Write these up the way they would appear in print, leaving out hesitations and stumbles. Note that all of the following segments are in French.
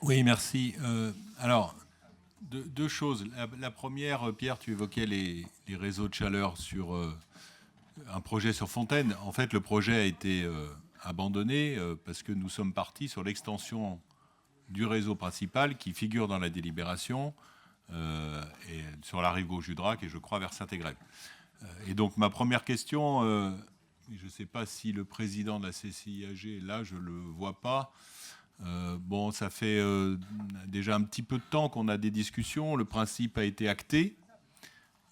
Oui, merci. Alors, deux choses. La première, Pierre, tu évoquais les réseaux de chaleur sur un projet sur Fontaine. En fait, le projet a été abandonné parce que nous sommes partis sur l'extension du réseau principal qui figure dans la délibération et sur la rive gauche du Drac et je crois vers Saint-Égrève. Et donc ma première question, je ne sais pas si le président de la CCIAG est là, je ne le vois pas. Bon, ça fait déjà un petit peu de temps qu'on a des discussions, le principe a été acté,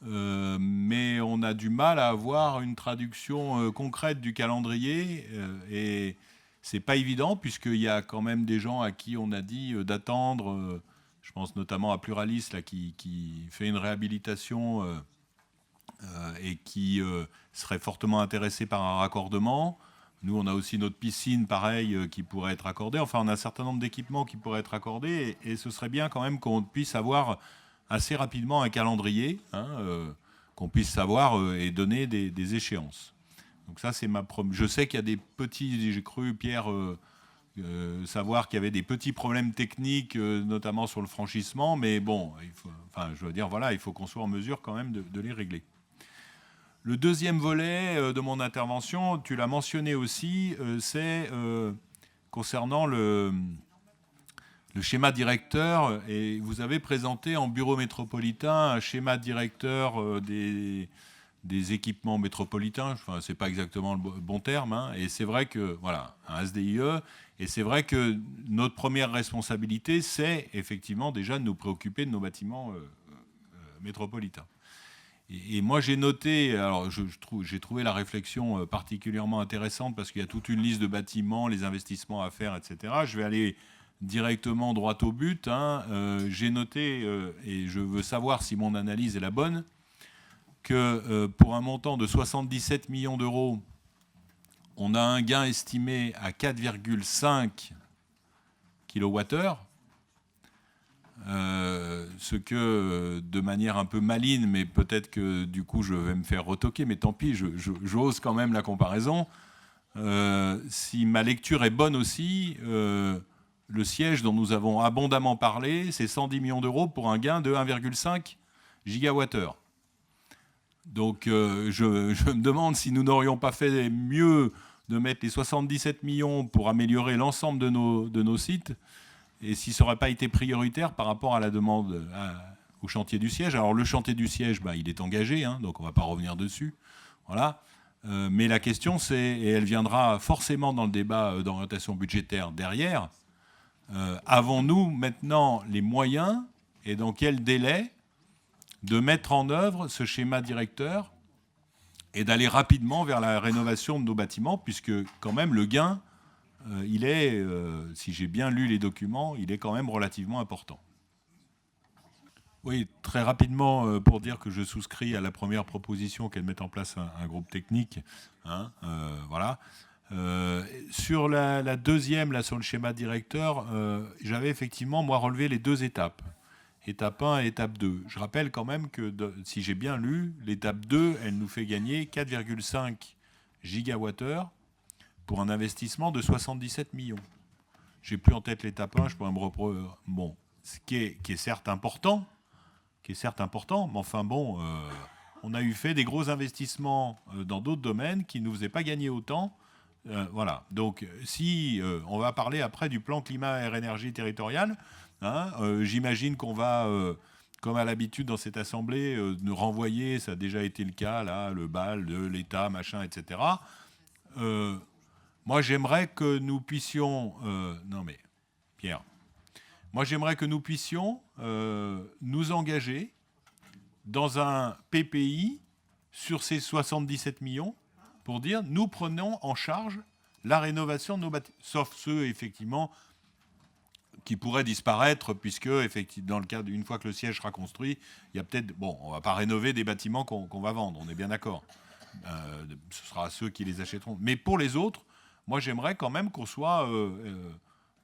mais on a du mal à avoir une traduction concrète du calendrier et c'est pas évident puisqu'il y a quand même des gens à qui on a dit d'attendre. Je pense notamment à Pluralis là, qui fait une réhabilitation et qui serait fortement intéressé par un raccordement. Nous, on a aussi notre piscine, pareil, qui pourrait être accordée. Enfin, on a un certain nombre d'équipements qui pourraient être accordés. Et ce serait bien quand même qu'on puisse avoir assez rapidement un calendrier, hein, qu'on puisse savoir et donner des échéances. Donc ça, c'est ma première. Je sais qu'il y a des petits, j'ai cru, Pierre, savoir qu'il y avait des petits problèmes techniques, notamment sur le franchissement. Mais bon, enfin, je veux dire, voilà, il faut qu'on soit en mesure quand même de les régler. Le deuxième volet de mon intervention, tu l'as mentionné aussi, c'est concernant le schéma directeur. Et vous avez présenté en bureau métropolitain un schéma directeur des équipements métropolitains. Enfin, c'est pas exactement le bon terme. Hein. Et c'est vrai que, voilà, un SDIE. Et c'est vrai que notre première responsabilité, c'est effectivement déjà de nous préoccuper de nos bâtiments métropolitains. Et moi, j'ai noté, alors j'ai trouvé la réflexion particulièrement intéressante parce qu'il y a toute une liste de bâtiments, les investissements à faire, etc. Je vais aller directement droit au but. Hein. J'ai noté, et je veux savoir si mon analyse est la bonne, que pour un montant de 77 millions d'euros, on a un gain estimé à 4,5 kWh. Ce que, de manière un peu maligne, mais peut-être que du coup je vais me faire retoquer, mais tant pis, j'ose quand même la comparaison. Si ma lecture est bonne aussi, le siège dont nous avons abondamment parlé, c'est 110 millions d'euros pour un gain de 1,5 gigawattheure. Donc je me demande si nous n'aurions pas fait mieux de mettre les 77 millions pour améliorer l'ensemble de nos sites et si ça n'aurait pas été prioritaire par rapport à la demande au chantier du siège. Alors le chantier du siège, il est engagé, hein, donc on ne va pas revenir dessus. Voilà. Mais la question, c'est, et elle viendra forcément dans le débat d'orientation budgétaire derrière, avons-nous maintenant les moyens et dans quel délai de mettre en œuvre ce schéma directeur et d'aller rapidement vers la rénovation de nos bâtiments, puisque quand même le gain, il est, si j'ai bien lu les documents, il est quand même relativement important. Oui, très rapidement, pour dire que je souscris à la première proposition qu'elle mette en place un groupe technique. Hein, voilà. Sur la deuxième, là, sur le schéma directeur, j'avais effectivement, moi, relevé les deux étapes. Étape 1 et étape 2. Je rappelle quand même que, si j'ai bien lu, l'étape 2, elle nous fait gagner 4,5 gigawattheures pour un investissement de 77 millions. J'ai plus en tête l'étape 1, je pourrais me reprendre. Bon, ce qui est certes important, mais enfin bon, on a eu fait des gros investissements dans d'autres domaines qui ne nous faisaient pas gagner autant. Voilà. Donc, si on va parler après du plan climat air énergie territorial, hein, j'imagine qu'on va, comme à l'habitude dans cette assemblée, nous renvoyer, ça a déjà été le cas, là, le BAL de l'État, machin, etc. Moi, j'aimerais que nous puissions... non mais, Pierre, moi, j'aimerais que nous puissions nous engager dans un PPI sur ces 77 millions pour dire nous prenons en charge la rénovation de nos bâtiments, sauf ceux, effectivement, qui pourraient disparaître, puisque, effectivement, dans le cas d'une fois que le siège sera construit, il y a peut-être... Bon, on ne va pas rénover des bâtiments qu'on va vendre, on est bien d'accord. Ce sera ceux qui les achèteront. Mais pour les autres, moi, j'aimerais quand même qu'on soit...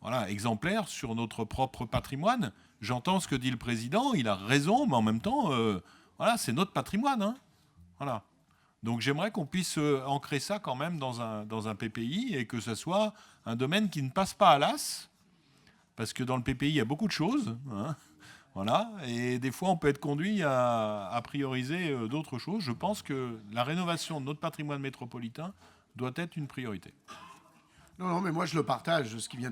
voilà, exemplaire sur notre propre patrimoine. J'entends ce que dit le président, il a raison, mais en même temps, voilà, c'est notre patrimoine. Hein. Voilà. Donc j'aimerais qu'on puisse ancrer ça quand même dans un PPI et que ce soit un domaine qui ne passe pas à l'as parce que dans le PPI, il y a beaucoup de choses. Hein. Voilà, et des fois on peut être conduit à prioriser d'autres choses. Je pense que la rénovation de notre patrimoine métropolitain doit être une priorité. Non, mais moi je le partage, ce qui vient